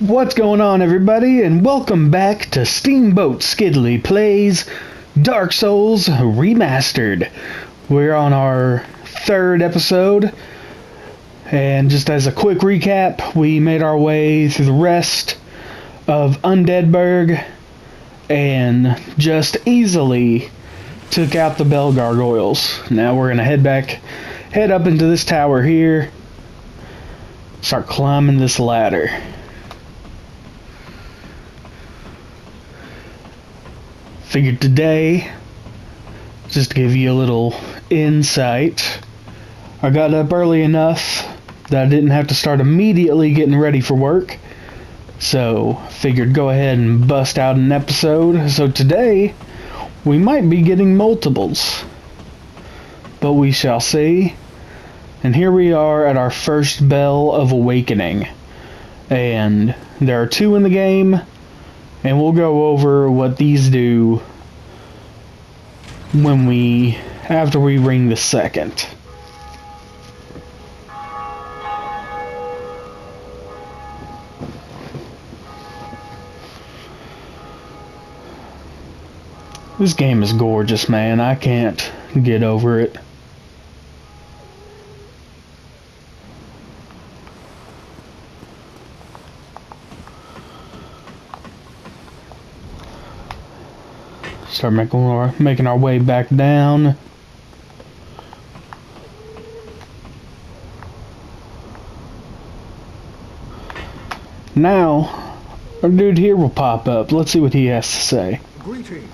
What's going on, everybody, and welcome back to Steamboat Skidley Plays Dark Souls Remastered. We're on our third episode, and just as a quick recap, we made our way through the rest of Undeadburg and just easily took out the Bell Gargoyles. Now we're gonna head up into this tower here, start climbing this ladder. Figured today, just to give you a little insight, I got up early enough that I didn't have to start immediately getting ready for work. So, figured go ahead and bust out an episode. So today, we might be getting multiples. But we shall see. And here we are at our first Bell of Awakening. And there are two in the game. And we'll go over what these do after we ring the second. This game is gorgeous, man. I can't get over it. Start making our way back down. Now, our dude here will pop up. Let's see what he has to say. Greetings.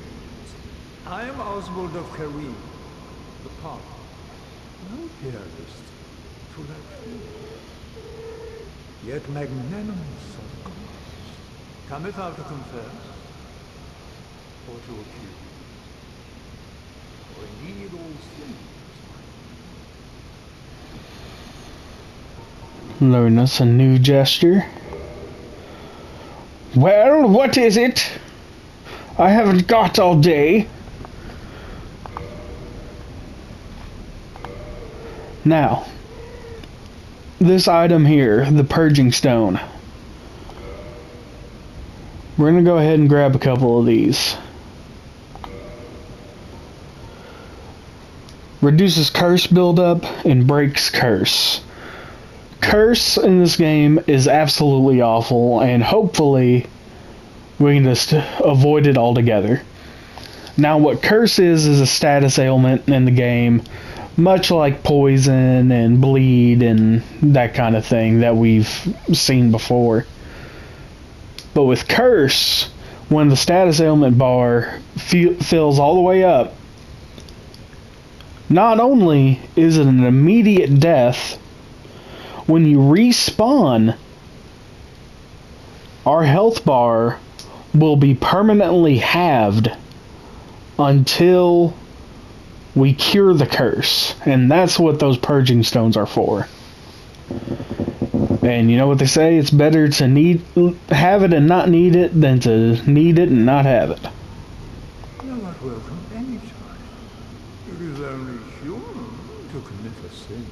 I am Oswald of Kareem, the Pop. No dearest to that few, yet magnanimous of gods, cometh out to confess, or to accuse, or indeed all things. Learn us a new gesture. Well, what is it? I haven't got all day. Now, this item here, the Purging Stone. We're going to go ahead and grab a couple of these. Reduces curse buildup and breaks curse. Curse in this game is absolutely awful, and hopefully we can just avoid it altogether. Now, what curse is a status ailment in the game, much like poison and bleed and that kind of thing that we've seen before. But with curse, when the status ailment bar fills all the way up, not only is it an immediate death, when you respawn, our health bar will be permanently halved until we cure the curse. And that's what those purging stones are for. And you know what they say? It's better to have it and not need it than to need it and not have it. You're not welcome any time. It is only human to commit a sin.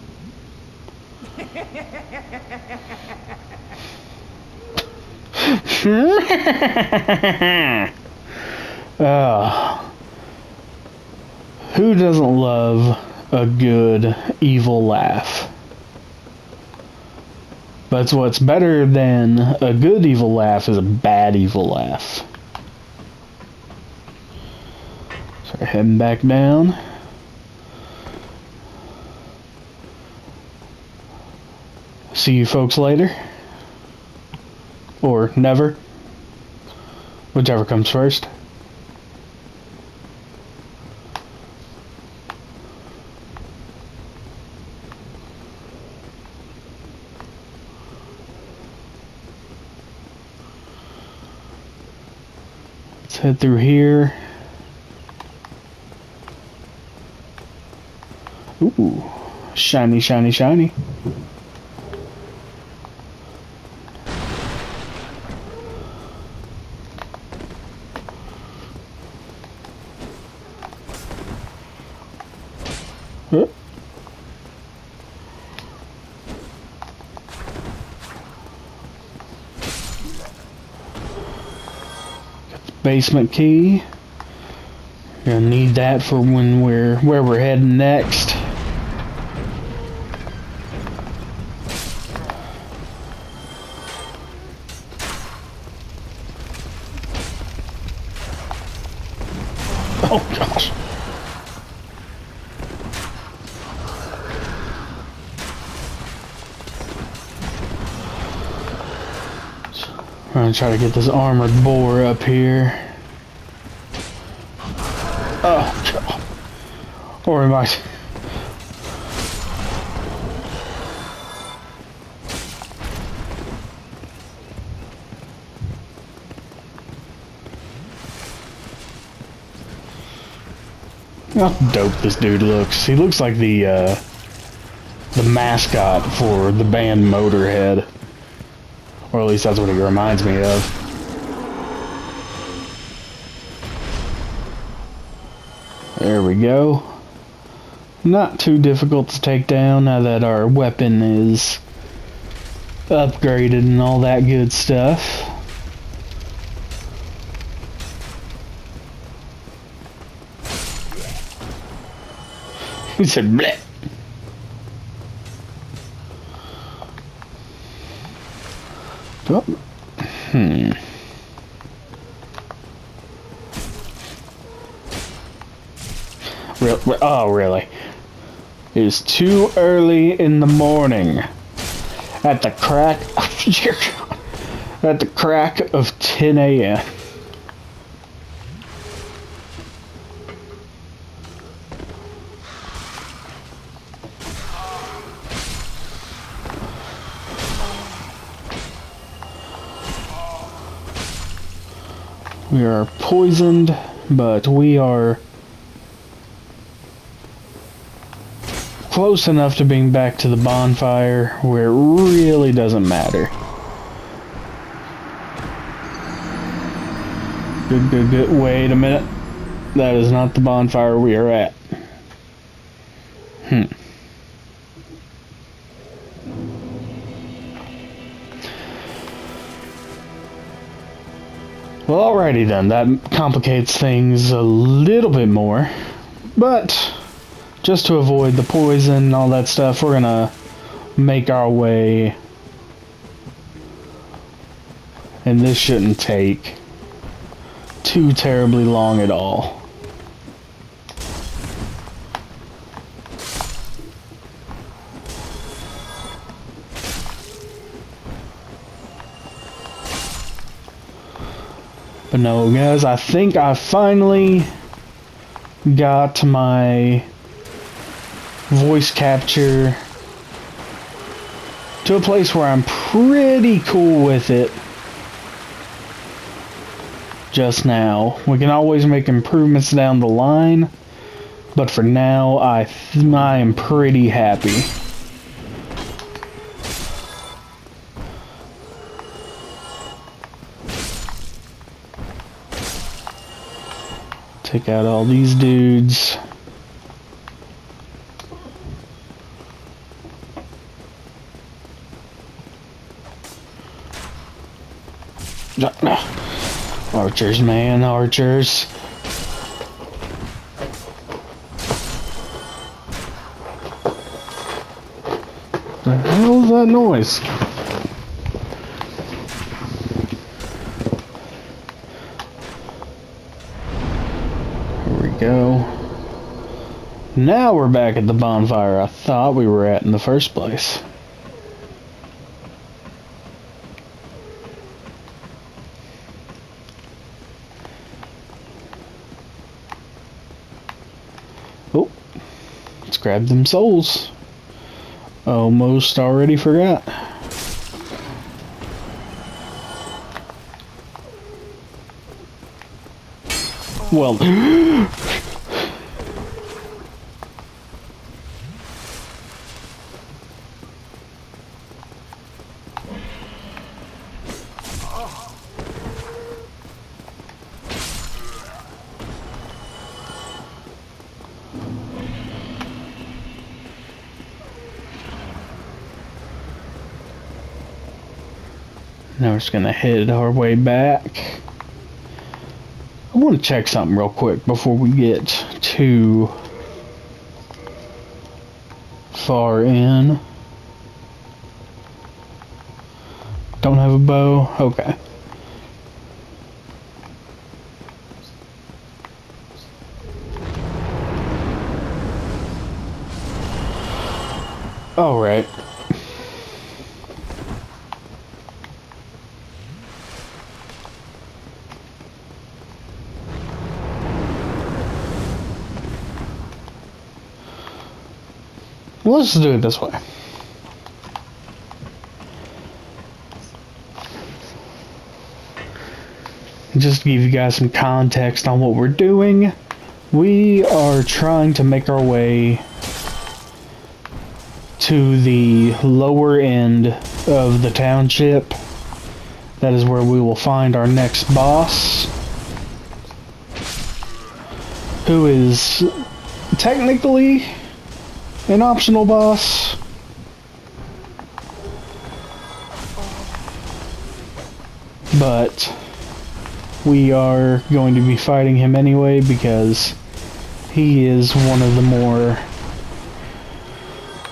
Who doesn't love a good evil laugh? But what's better than a good evil laugh is a bad evil laugh. So heading back down. See you folks later. Or never. Whichever comes first. Let's head through here. Ooh. Shiny, shiny, shiny. Huh? basement key. Gonna need that for when where we're heading next. Oh gosh. I'm gonna try to get this armored boar up here. Oh god. Or am I... How dope this dude looks. He looks like the mascot for the band Motorhead. Or at least that's what he reminds me of. There we go. Not too difficult to take down now that our weapon is upgraded and all that good stuff. He said bleh. Oh. Oh, really? It is too early in the morning. At the crack... At the crack of 10 a.m. We are poisoned, but we are close enough to being back to the bonfire where it really doesn't matter. Good. Wait a minute. That is not the bonfire we are at. Well, alrighty then. That complicates things a little bit more. But just to avoid the poison and all that stuff, we're gonna make our way. And this shouldn't take too terribly long at all. But no, guys, I think I finally got my voice capture to a place where I'm pretty cool with it just now. We can always make improvements down the line, but for now I am pretty happy. Take out all these dudes. Archers, man, archers. The hell is that noise? Here we go. Now we're back at the bonfire I thought we were at in the first place. Oh, let's grab them souls. Almost already forgot. Well, now we're just gonna head our way back. I want to check something real quick before we get too far in. Don't have a bow? Okay. Alright. Well, let's do it this way. Just to give you guys some context on what we're doing, we are trying to make our way to the lower end of the township. That is where we will find our next boss, who is technically an optional boss, but we are going to be fighting him anyway because he is one of the more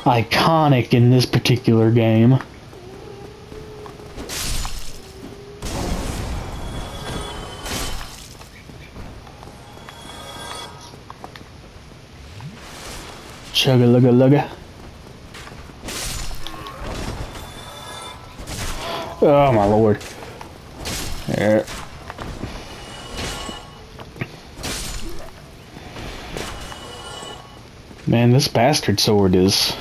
iconic in this particular game. Chugga-lugga-lugga. Oh my lord. There. Man, this bastard sword is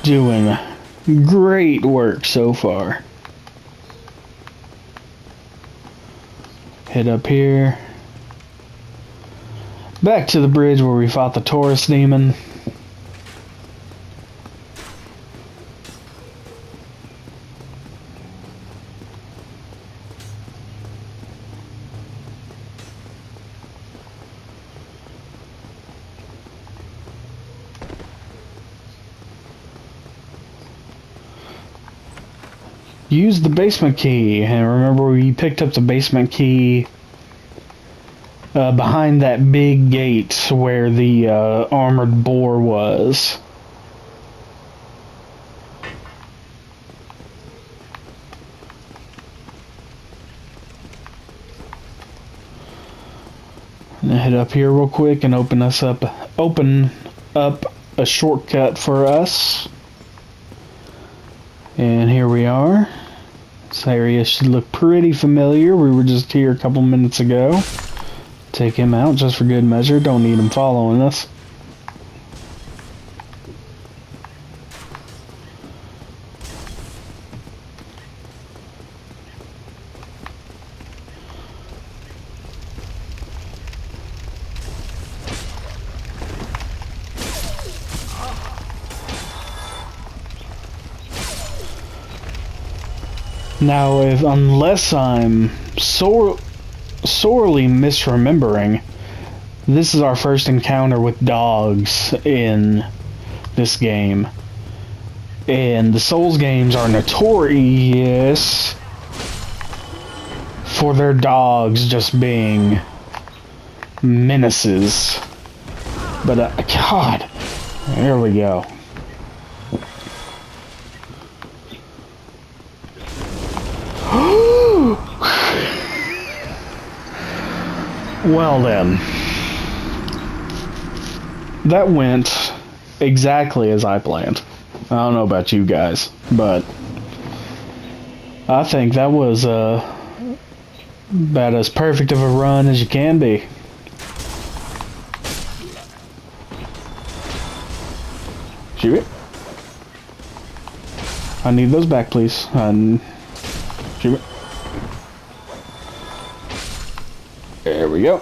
doing great work so far. Head up here. Back to the bridge where we fought the Taurus demon. Use the basement key, and remember we picked up the basement key behind that big gate where the armored boar was. And head up here real quick and open up a shortcut for us. And here we are. This area should look pretty familiar. We were just here a couple minutes ago. Take him out just for good measure. Don't need him following us. Now, unless I'm sorely misremembering, this is our first encounter with dogs in this game. And the Souls games are notorious for their dogs just being menaces. But, God, there we go. Well then, that went exactly as I planned. I don't know about you guys, but I think that was about as perfect of a run as you can be. Shoot it. I need those back, please. Shoot it. There we go.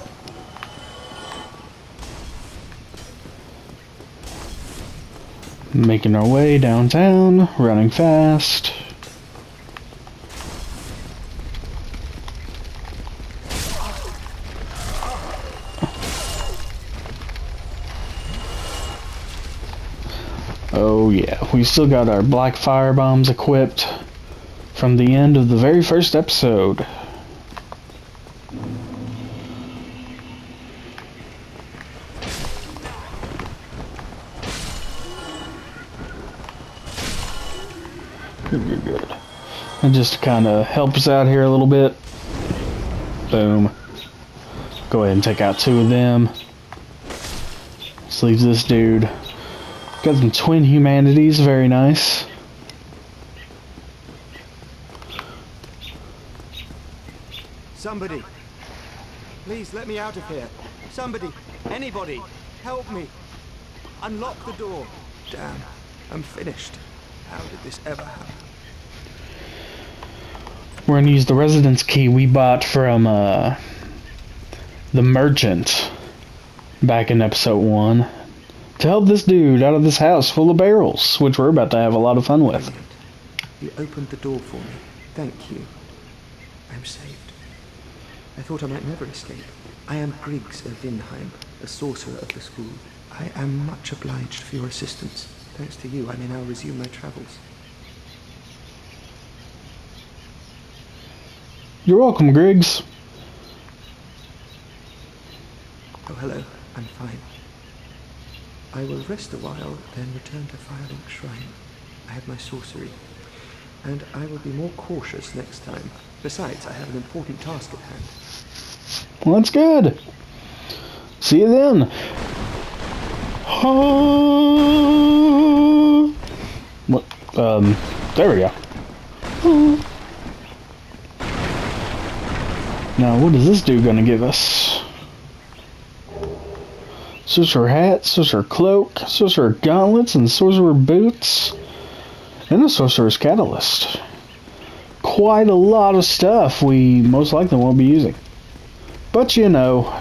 Making our way downtown, running fast. Oh yeah, we still got our black fire bombs equipped from the end of the very first episode. And just to kind of help us out here a little bit. Boom. Go ahead and take out 2 of them. Let's leave this dude. Got some twin humanities, very nice. Somebody, please let me out of here. Somebody, anybody, help me. Unlock the door. Damn, I'm finished. How did this ever happen? We're gonna use the residence key we bought from the merchant back in episode 1 to help this dude out of this house full of barrels, which we're about to have a lot of fun with. Brilliant. You opened the door for me. Thank you. I'm saved. I thought I might never escape. I am Griggs of Vinheim, a sorcerer of the school. I am much obliged for your assistance. Thanks to you, I may now resume my travels. You're welcome, Griggs. Oh, hello. I'm fine. I will rest a while, then return to Firelink Shrine. I have my sorcery, and I will be more cautious next time. Besides, I have an important task at hand. Well, that's good. See you then. What? There we go. Now, what is this dude gonna give us? Sorcerer hat, sorcerer cloak, sorcerer gauntlets, and sorcerer boots, and a sorcerer's catalyst. Quite a lot of stuff we most likely won't be using. But you know,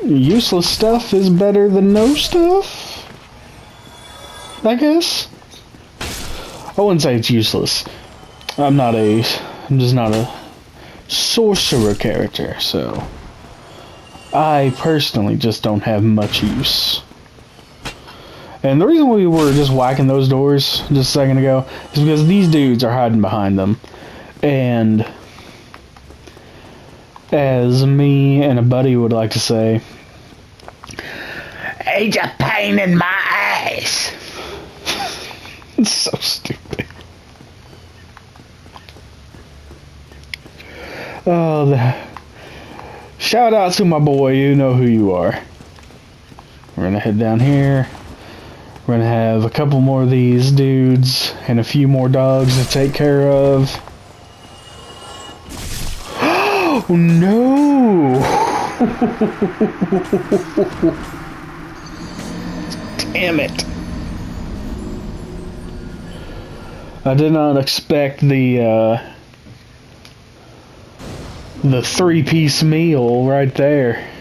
useless stuff is better than no stuff, I guess. I wouldn't say it's useless. I'm just not a sorcerer character, so I personally just don't have much use. And the reason we were just whacking those doors just a second ago is because these dudes are hiding behind them. And as me and a buddy would like to say, he's a pain in my ass. It's so stupid. Oh, shout out to my boy, you know who you are. We're gonna head down here. We're gonna have a couple more of these dudes and a few more dogs to take care of. Oh no! Damn it! I did not expect the 3-piece meal right there.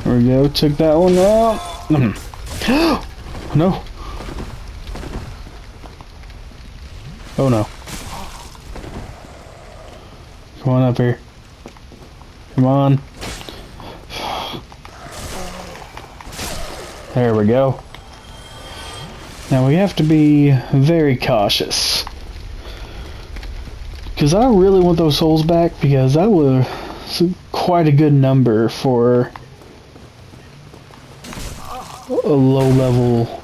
There we go, took that one out. No. Oh no. Come on up here. Come on. There we go. Now we have to be very cautious. Because I really want those souls back, because that was quite a good number for a low level.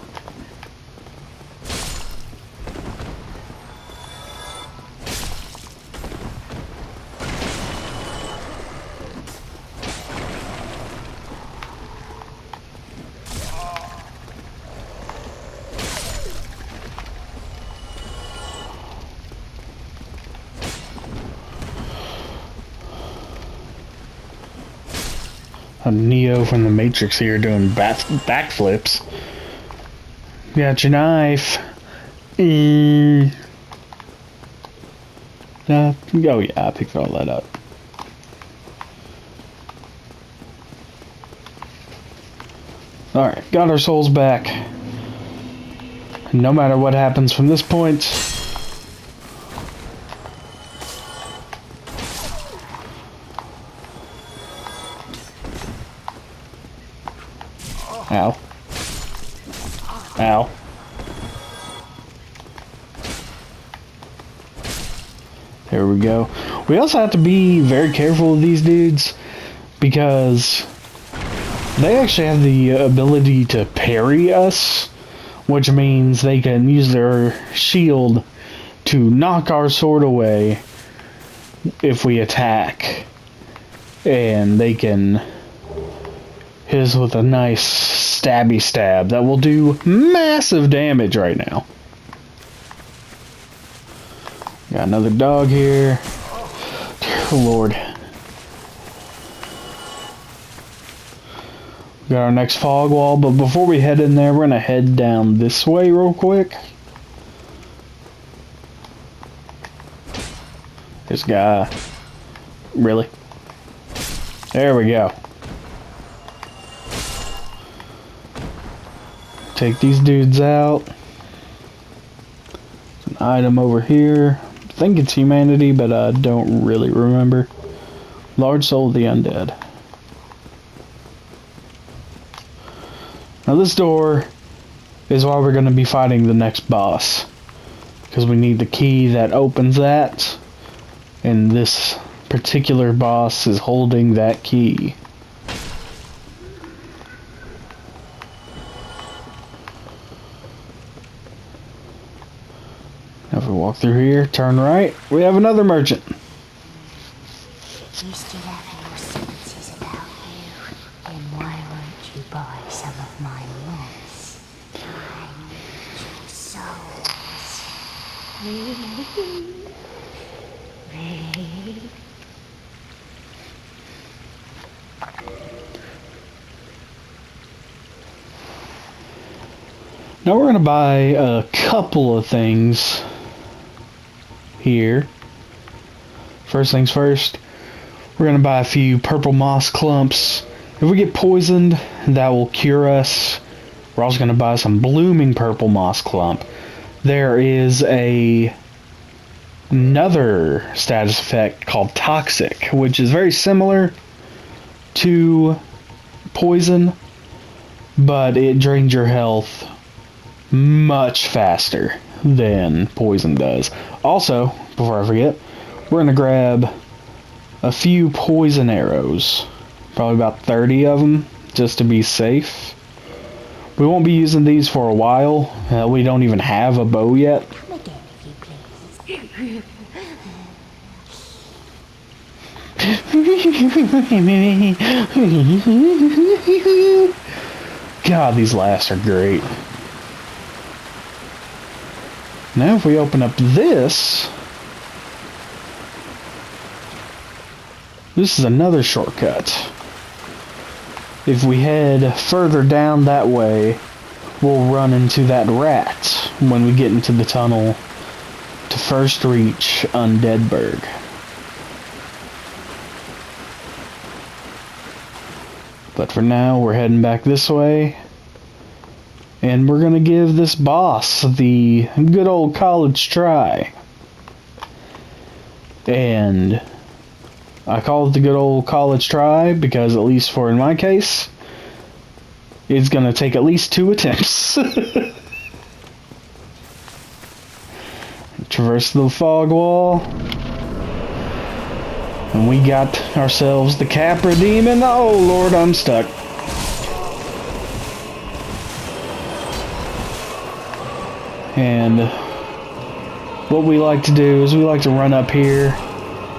A Neo from the Matrix here doing backflips. Got your knife. Oh yeah, I picked all that up. Alright, got our souls back. No matter what happens from this point. Ow. Ow. There we go. We also have to be very careful with these dudes because they actually have the ability to parry us, which means they can use their shield to knock our sword away if we attack. And they can hit us with a nice stabby stab that will do massive damage right now. Got another dog here. Dear Lord. Got our next fog wall, but before we head in there, we're gonna head down this way real quick. This guy. Really? There we go. Take these dudes out. There's an item over here. I think it's humanity, but I don't really remember. Large soul of the undead. Now this door is why we're going to be fighting the next boss. Because we need the key that opens that. And this particular boss is holding that key. If we walk through here, turn right, we have another merchant. You still have your senses about you, then why won't you buy some of my moss? I need your souls. Now we're going to buy a couple of things here. First things first, we're going to buy a few purple moss clumps. If we get poisoned, that will cure us. We're also going to buy some blooming purple moss clump. There is another status effect called toxic, which is very similar to poison, but it drains your health much faster than poison does. Also, before I forget, we're going to grab a few poison arrows. Probably about 30 of them, just to be safe. We won't be using these for a while. We don't even have a bow yet. Come again, if you please. God, these last are great. Now if we open up this is another shortcut. If we head further down that way, we'll run into that rat when we get into the tunnel to first reach Undeadburg. But for now, we're heading back this way. And we're going to give this boss the good old college try. And I call it the good old college try because, at least for in my case, it's going to take at least 2 attempts. Traverse the fog wall. And we got ourselves the Capra Demon. Oh Lord, I'm stuck. And what we like to do is we like to run up here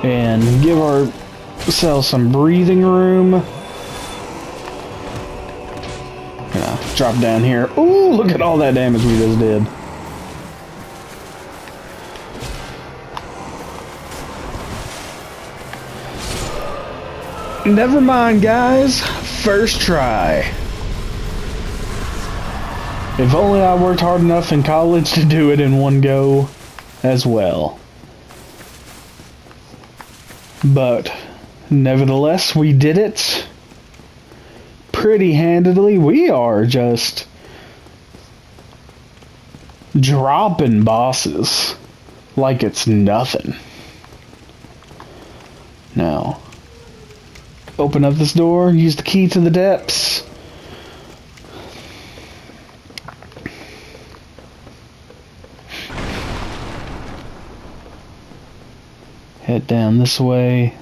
and give ourselves some breathing room. Drop down here. Ooh, look at all that damage we just did. Never mind, guys. First try. If only I worked hard enough in college to do it in one go as well. But nevertheless, we did it. pretty handedly. We are just dropping bosses like it's nothing. Now, open up this door, use the key to the depths. Head down this way.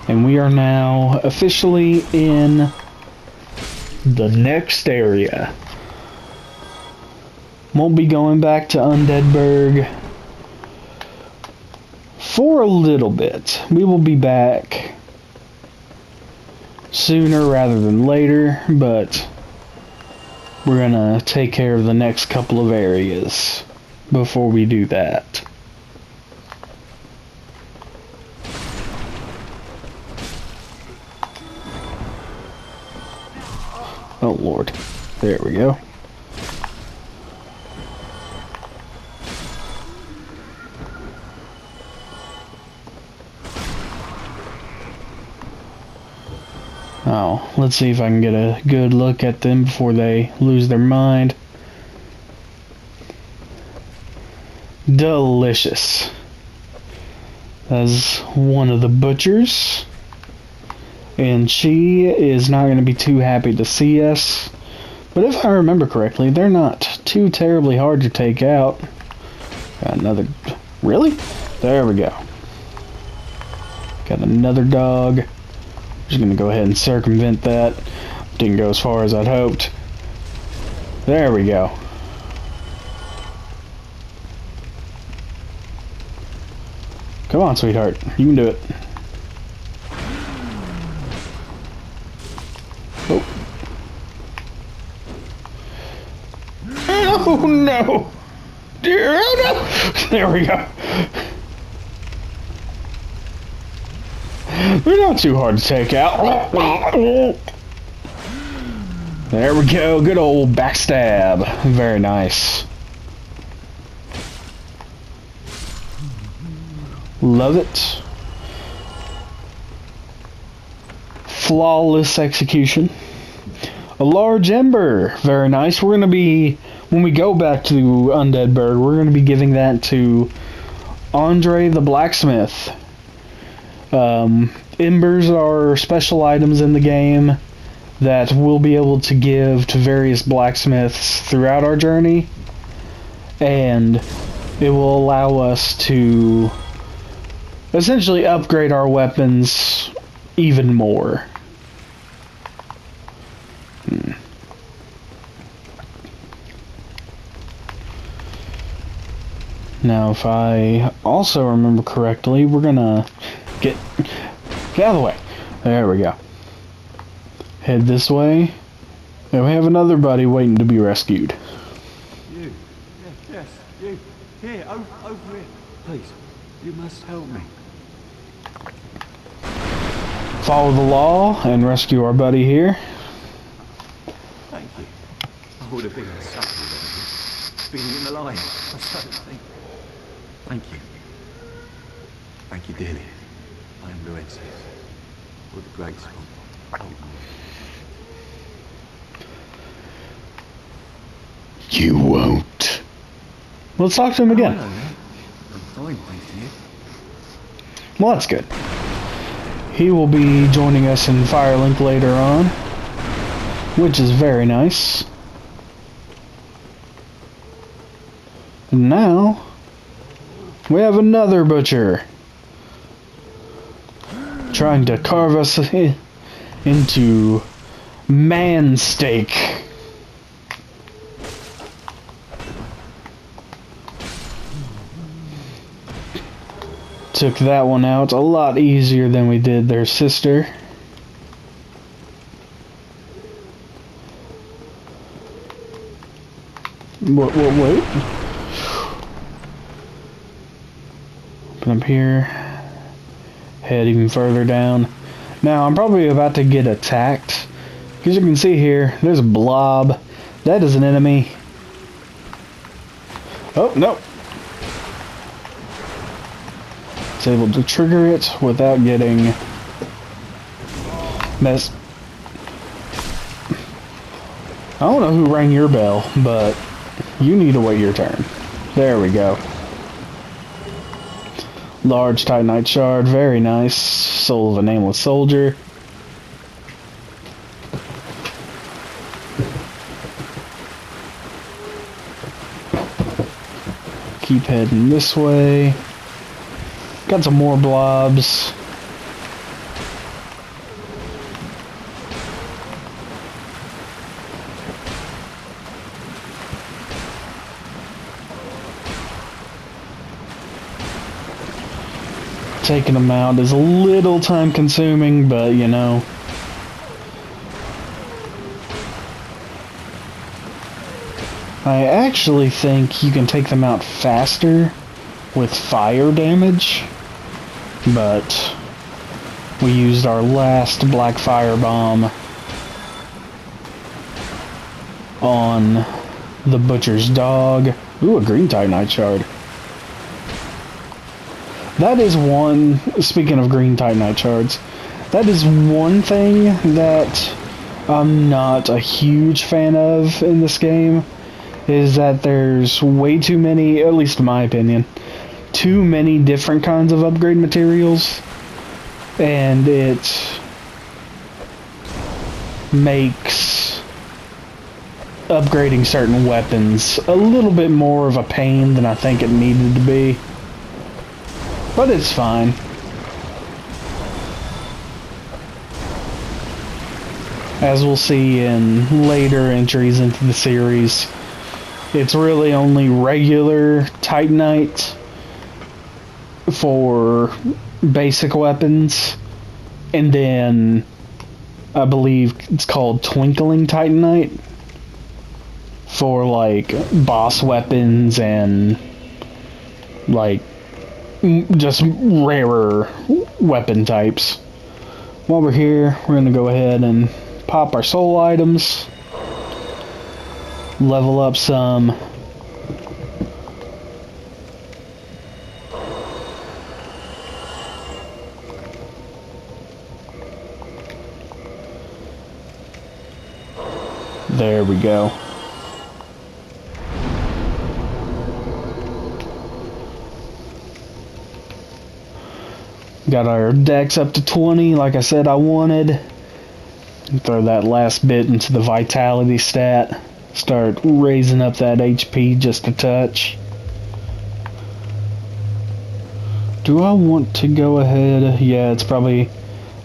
And we are now officially in the next area. Won't be going back to Undeadburg for a little bit. We will be back sooner rather than later, but we're gonna take care of the next couple of areas before we do that. Oh Lord, there we go. Oh, let's see if I can get a good look at them before they lose their mind. Delicious. That's one of the butchers. And she is not going to be too happy to see us. But if I remember correctly, they're not too terribly hard to take out. Got another... Really? There we go. Got another dog. Just going to go ahead and circumvent that. Didn't go as far as I'd hoped. There we go. Come on, sweetheart. You can do it. Oh. Oh no! Dear, oh no! There we go. They're not too hard to take out. There we go. Good old backstab. Very nice. Love it. Flawless execution. A large ember. Very nice. We're going to be, when we go back to Undeadburg, we're going to be giving that to Andre the Blacksmith. Embers are special items in the game that we'll be able to give to various blacksmiths throughout our journey, and it will allow us to essentially upgrade our weapons even more. Now, if I also remember correctly, we're gonna get out of the way. There we go. Head this way. And we have another buddy waiting to be rescued. You. Yes, you. Here, over here. Please, you must help me. Follow the law and rescue our buddy here. Thank you. I would have been unsuffering being in the line. I don't think. Thank you. Thank you dearly. I am Luensis. For the great school. Oh. You won't. Let's talk to him again. Hello there. I'm fine, thanks to you. Well, that's good. He will be joining us in Firelink later on, which is very nice. And now, we have another butcher trying to carve us into man steak. Took that one out a lot easier than we did their sister. Wait. Open up here. Head even further down. Now, I'm probably about to get attacked. As you can see here, there's a blob. That is an enemy. Oh, no. It's able to trigger it without getting I don't know who rang your bell, but you need to wait your turn. There we go. Large Titanite shard, very nice. Soul of a nameless soldier. Keep heading this way. Got some more blobs. Taking them out is a little time consuming, but you know. I actually think you can take them out faster with fire damage, but we used our last black fire bomb on the butcher's dog. Ooh, a green Titanite shard. That is one, speaking of green Titanite shards, that is one thing that I'm not a huge fan of in this game, is that there's way too many, at least in my opinion, too many different kinds of upgrade materials, and it makes upgrading certain weapons a little bit more of a pain than I think it needed to be. But it's fine. As we'll see in later entries into the series, it's really only regular Titanite for basic weapons, and then I believe it's called Twinkling Titanite for like boss weapons and like just rarer weapon types. While we're here, we're going to go ahead and pop our soul items, level up some. There we go. Got our dex up to 20, like I said I wanted. Throw that last bit into the vitality stat. Start raising up that HP just a touch. Do I want to go ahead? Yeah, it's probably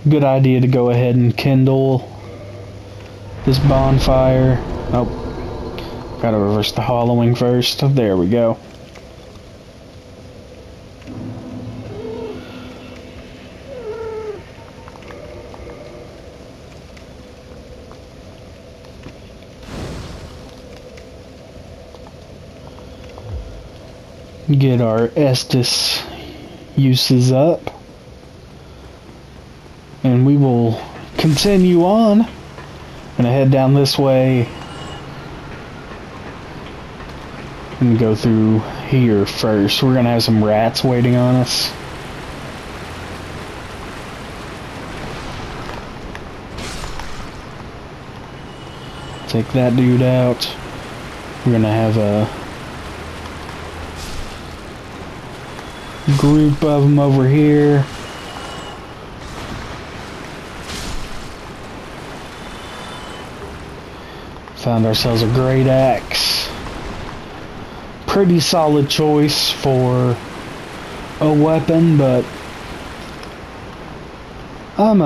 a good idea to go ahead and kindle this bonfire. Oh, gotta reverse the hollowing first. There we go. Get our Estus uses up, and we will continue on. Gonna head down this way and go through here first. We're gonna have some rats waiting on us. Take that dude out. We're gonna have a group of them over here. Found ourselves a great axe. Pretty solid choice for a weapon, but I'm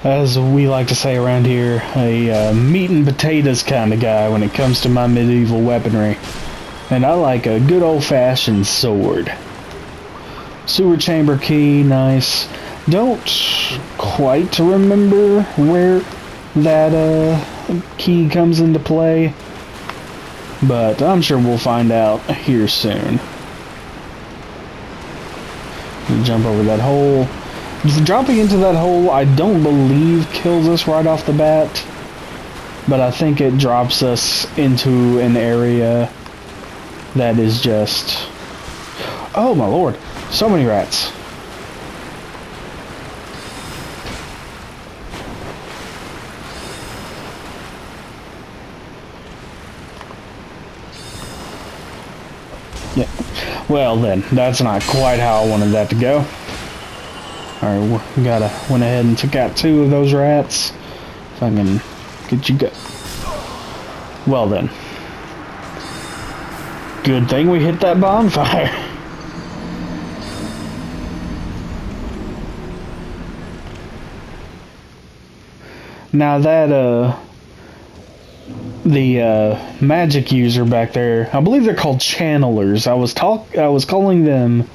as we like to say around here, a meat and potatoes kind of guy when it comes to my medieval weaponry. And I like a good old-fashioned sword. Sewer chamber key, nice. Don't quite remember where that key comes into play, but I'm sure we'll find out here soon. Jump over that hole. Dropping into that hole, I don't believe kills us right off the bat, but I think it drops us into an area that is just... Oh my lord, so many rats. Well then, that's not quite how I wanted that to go. Alright, went ahead and took out 2 of those rats. If I can get you go. Well then. Good thing we hit that bonfire. Now that, the magic user back there, I believe they're called channelers. I was calling them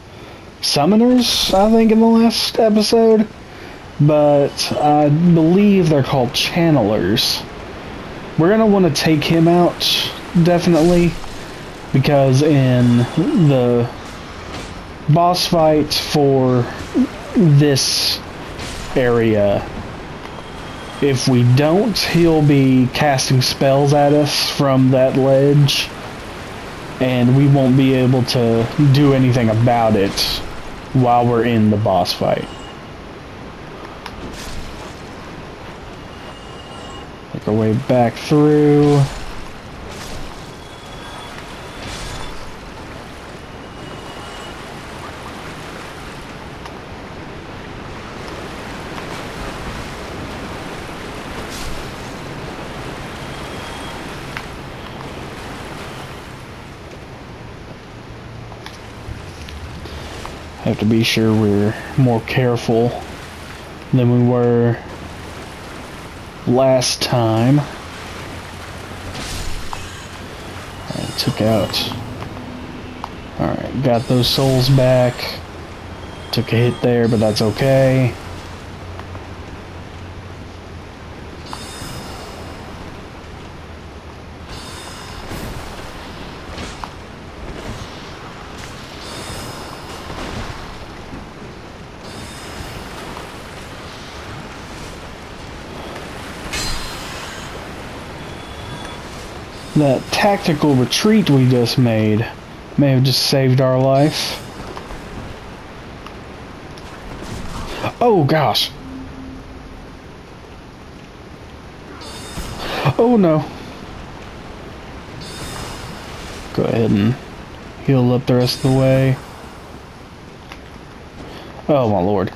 summoners, I think, in the last episode, but I believe they're called channelers. We're gonna want to take him out, definitely, because in the boss fight for this area, if we don't, he'll be casting spells at us from that ledge, and we won't be able to do anything about it while we're in the boss fight. Make our way back through. Have to be sure we're more careful than we were last time. I took out. Alright, got those souls back. Took a hit there, but that's okay. That tactical retreat we just made may have just saved our life. Oh gosh. Oh no. Go ahead and heal up the rest of the way. Oh my lord.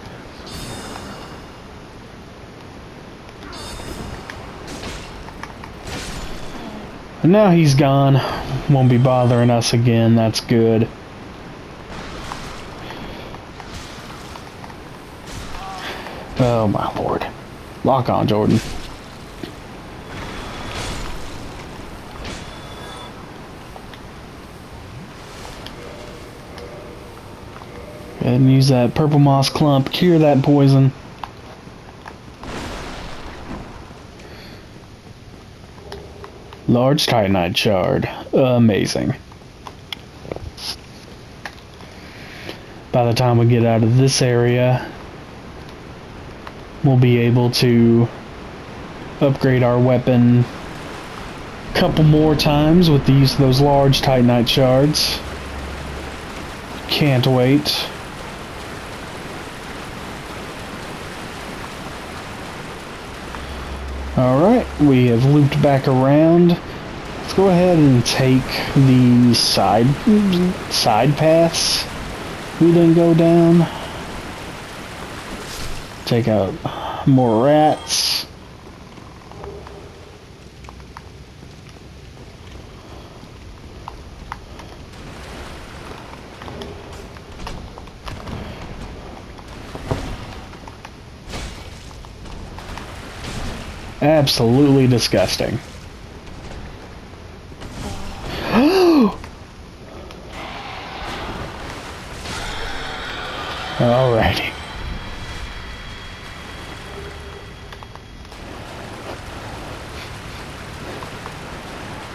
And now he's gone. Won't be bothering us again. That's good. Oh my lord. Lock on, Jordan. Go ahead and use that purple moss clump. Cure that poison. Large titanite shard. Amazing. By the time we get out of this area, we'll be able to upgrade our weapon a couple more times with the use of those large titanite shards. Can't wait. Alright, we have looped back around. Let's go ahead and take the side paths we didn't go down. Take out more rats. Absolutely disgusting. Alrighty.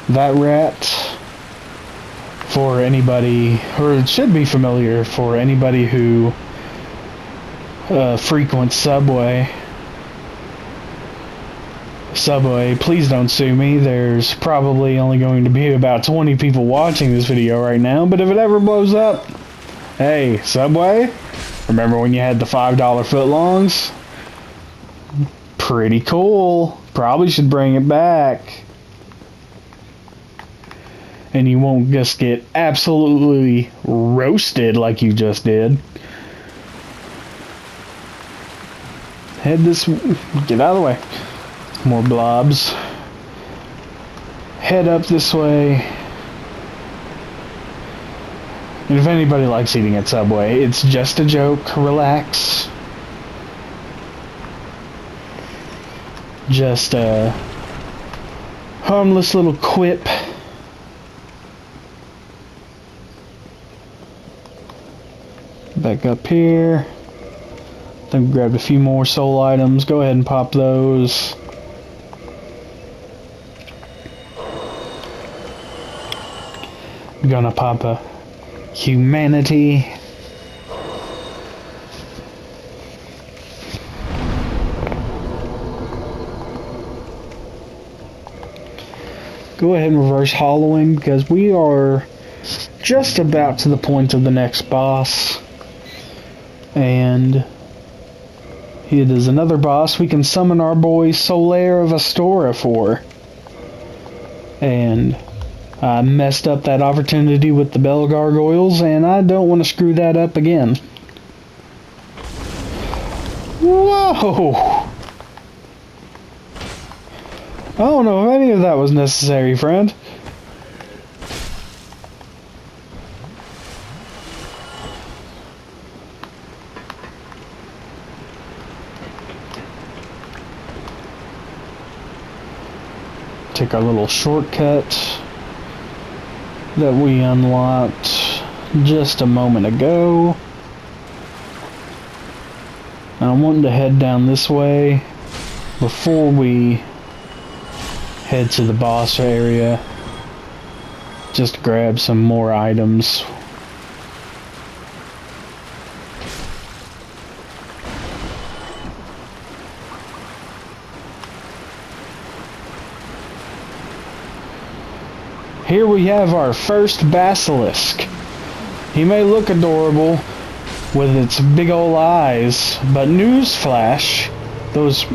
That rat, for anybody, or it should be familiar for anybody who frequents Subway, please don't sue me. There's probably only going to be about 20 people watching this video right now, but if it ever blows up, hey, Subway, remember when you had the $5 footlongs? Pretty cool. Probably should bring it back. and you won't just get absolutely roasted like you just did. Head this... Get out of the way. More blobs. Head up this way. And if anybody likes eating at Subway, it's just a joke. Relax. Just a harmless little quip. Back up here. Then grabbed a few more soul items. Go ahead and pop those. Gonna pop a humanity. Go ahead and reverse hollowing because we are just about to the point of the next boss. And it is another boss we can summon our boy Solaire of Astora for. And I messed up that opportunity with the Bell Gargoyles, and I don't want to screw that up again. Whoa! I don't know if any of that was necessary, friend. Take our little shortcut that we unlocked just a moment ago. I'm wanting to head down this way before we head to the boss area. Just grab some more items. Here we have our first basilisk. He may look adorable with its big ol' eyes, but newsflash, those...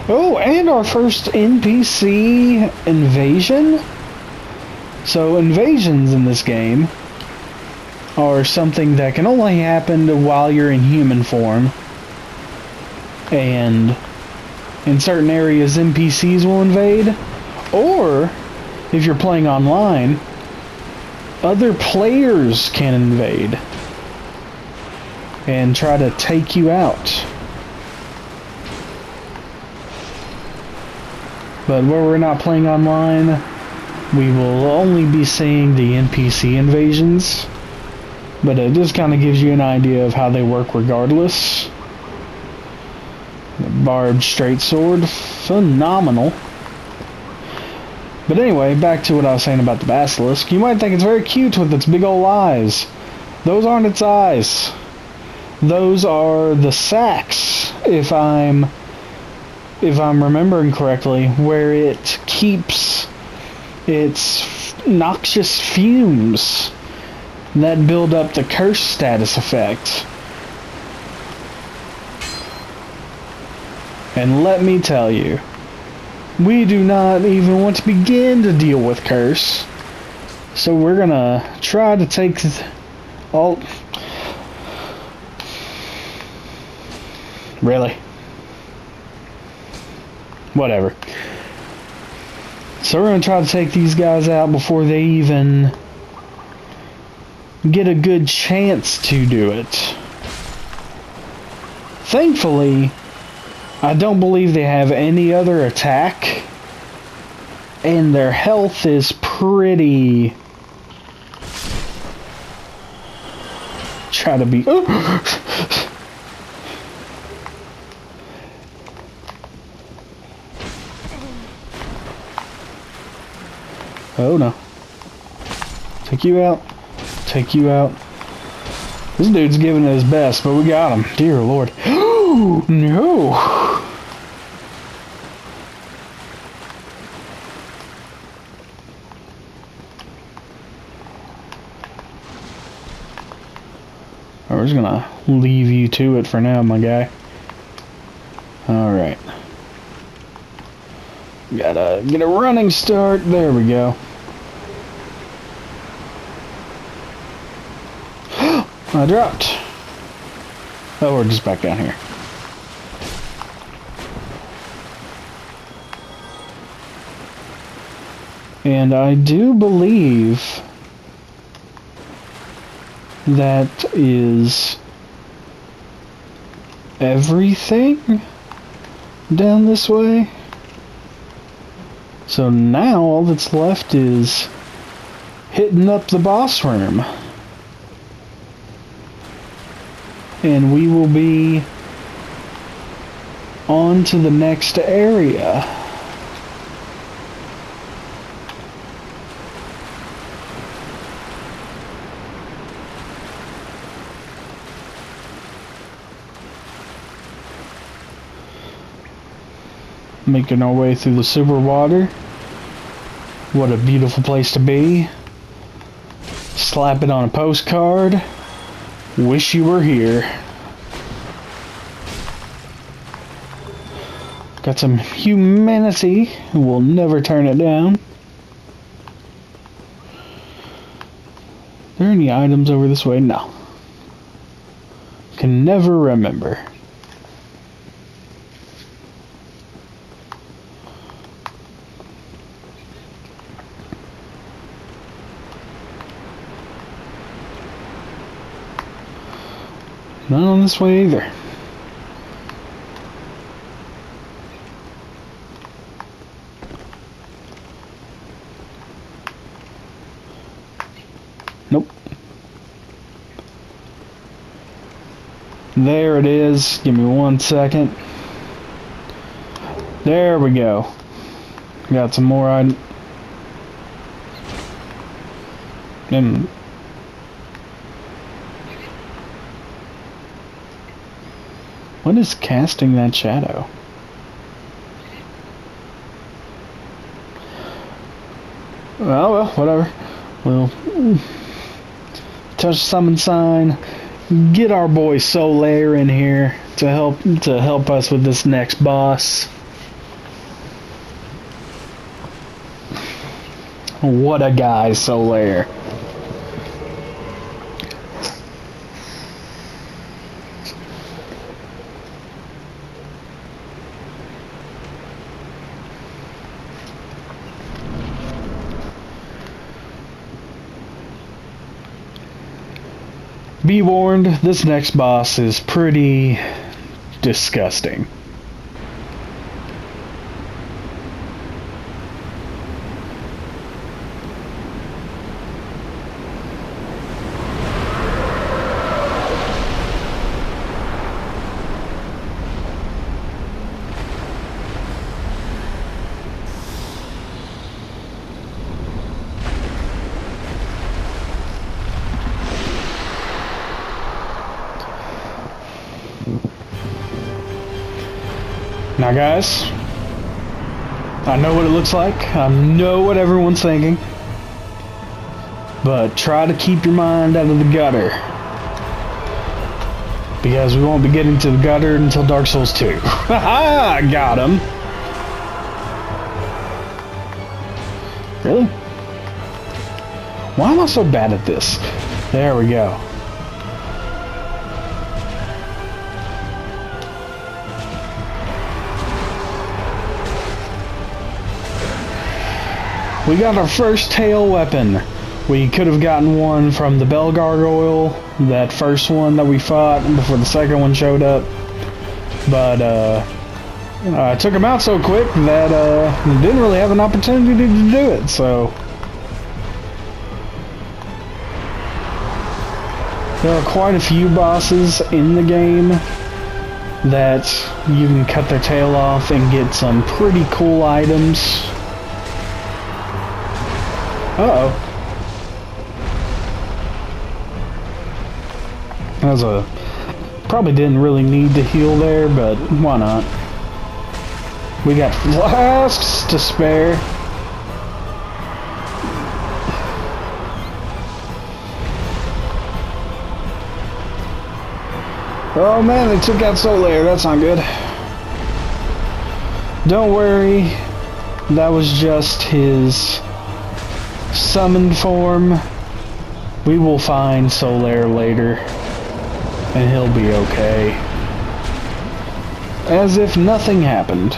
Oh, and our first NPC invasion? So invasions in this game are something that can only happen while you're in human form. And in certain areas NPCs will invade. Or, if you're playing online, other players can invade and try to take you out. But where we're not playing online, we will only be seeing the NPC invasions. But it just kind of gives you an idea of how they work regardless. The barbed straight sword, phenomenal. But anyway, back to what I was saying about the basilisk. You might think it's very cute with its big old eyes. Those aren't its eyes. Those are the sacs, if I'm remembering correctly, where it keeps its noxious fumes that build up the curse status effect. And let me tell you, we do not even want to begin to deal with curse. So we're gonna try to take all... Really? Whatever. So we're gonna try to take these guys out before they even get a good chance to do it. Thankfully, I don't believe they have any other attack, and their health is pretty... Try to be... Oh no. Take you out. Take you out. This dude's giving it his best, but we got him. Dear Lord. No! We're just gonna leave you to it for now, my guy. Alright. Gotta get a running start. There we go. I dropped. Oh, we're just back down here. And I do believe that is everything down this way. So now all that's left is hitting up the boss room. And we will be on to the next area. Making our way through the super water. What a beautiful place to be. Slap it on a postcard. Wish you were here. Got some humanity. We'll never turn it down. Are there any items over this way? No. Can never remember. Not on this way either. Nope. There it is. Give me 1 second. There we go. Got some more on. What is casting that shadow? Oh well, whatever. We'll touch summon sign. Get our boy Solaire in here to help us with this next boss. What a guy, Solaire. Be warned, this next boss is pretty disgusting. Now guys, I know what it looks like, I know what everyone's thinking, but try to keep your mind out of the gutter, because we won't be getting to the gutter until Dark Souls 2. Haha, I got him! Really? Why am I so bad at this? There we go. We got our first tail weapon. We could have gotten one from the Bell Gargoyle, that first one that we fought before the second one showed up. But I took him out so quick that didn't really have an opportunity to do it, so. There are quite a few bosses in the game that you can cut their tail off and get some pretty cool items. Uh-oh. Probably didn't really need to heal there, but why not? We got flasks to spare. Oh man, they took out Solaire. That's not good. Don't worry. that was just his summoned form. We will find Solaire later, and he'll be okay. As if nothing happened.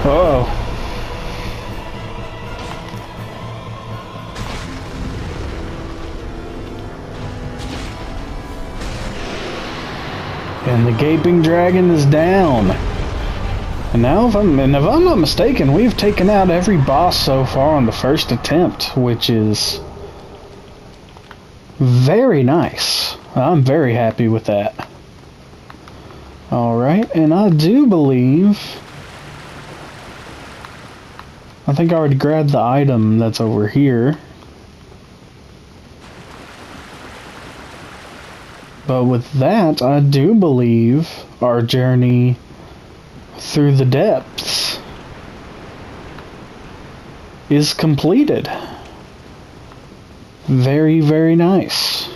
Uh-oh. And the gaping dragon is down. And now, if I'm not mistaken, we've taken out every boss so far on the first attempt, which is very nice. I'm very happy with that. Alright, and I do believe... I think I already grabbed the item that's over here. But with that, I do believe our journey through the depths is completed. Very, very nice.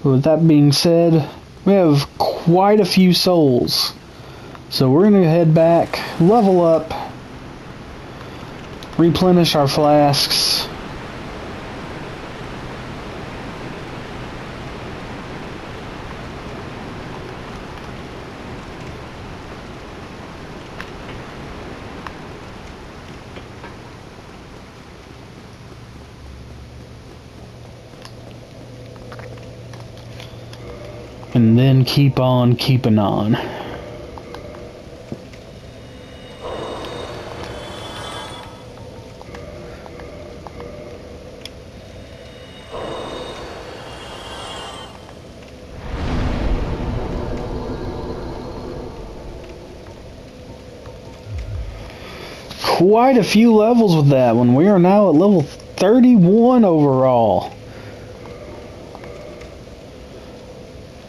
With that being said, we have quite a few souls. So we're going to head back, level up, replenish our flasks. And then keep on keeping on. Quite a few levels with that one. We are now at level 31 overall.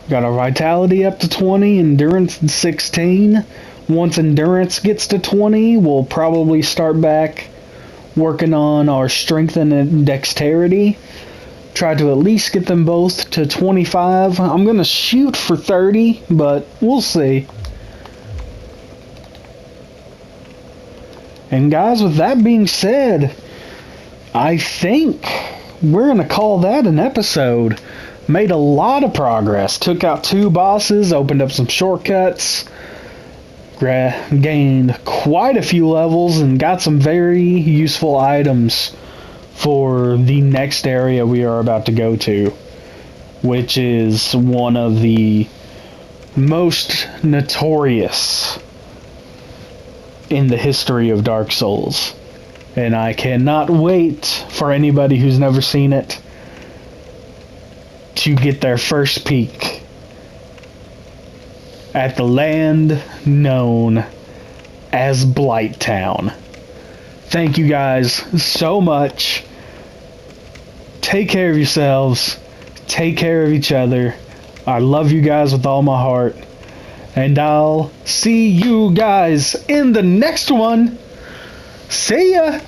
Got our vitality up to 20, endurance at 16. Once endurance gets to 20, we'll probably start back working on our strength and dexterity. Try to at least get them both to 25. I'm going to shoot for 30, but we'll see. And guys, with that being said, I think we're going to call that an episode. Made a lot of progress. Took out 2 bosses, opened up some shortcuts, gained quite a few levels, and got some very useful items for the next area we are about to go to, which is one of the most notorious in the history of Dark Souls. And I cannot wait for anybody who's never seen it to get their first peek at the land known as Blighttown. Thank you guys so much. Take care of yourselves. Take care of each other. I love you guys with all my heart. And I'll see you guys in the next one. See ya!